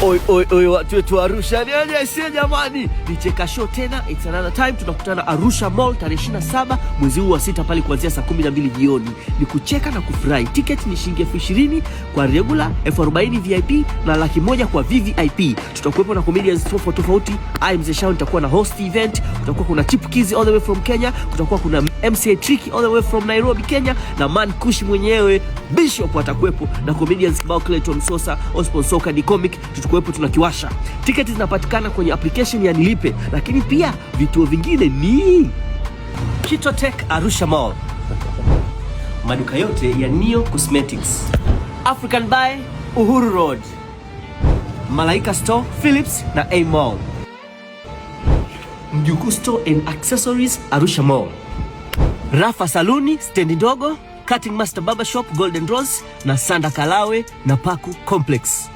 Oi, watu wetu Arusha. Niaje sio jamani? Ni Cheka Show tena. It's another time. Tunakutana Arusha Mall tarehe 27 mwezi huu wa 6 pale kuanzia saa 12 jioni. Ni kucheka na kufurahi. Ticket ni shilingi 20,000 kwa regular, 40,000 VIP na 100,000 kwa VVIP. Tutakuwepo na comedians tofauti. I Mzee Shao nitakuwa na host event. Kutakuwa kuna Chipukizi all the way from Kenya. Kutakuwa kuna MCA Tricky all the way from Nairobi, Kenya, na Man Kush mwenyewe Bishop atakuwepo na comedians kibao Clayton Sosa, Osborn Soka di Comic. Tutakuwepo tunakiwasha. Tiketi zinapatikana kwenye application ya Nilipe, lakini pia vituo vingine ni Kitotech Arusha Mall, maduka yote ya Neo Cosmetics, African Buy Uhuru Road, Malaika Store, Philips na A Mall, Mjukuu Store and Accessories Arusha Mall, Rafa Saluni, Stendi Ndogo, Cutting Master Barber Shop, Golden Rose na Sanda Kalawe na Paku Complex.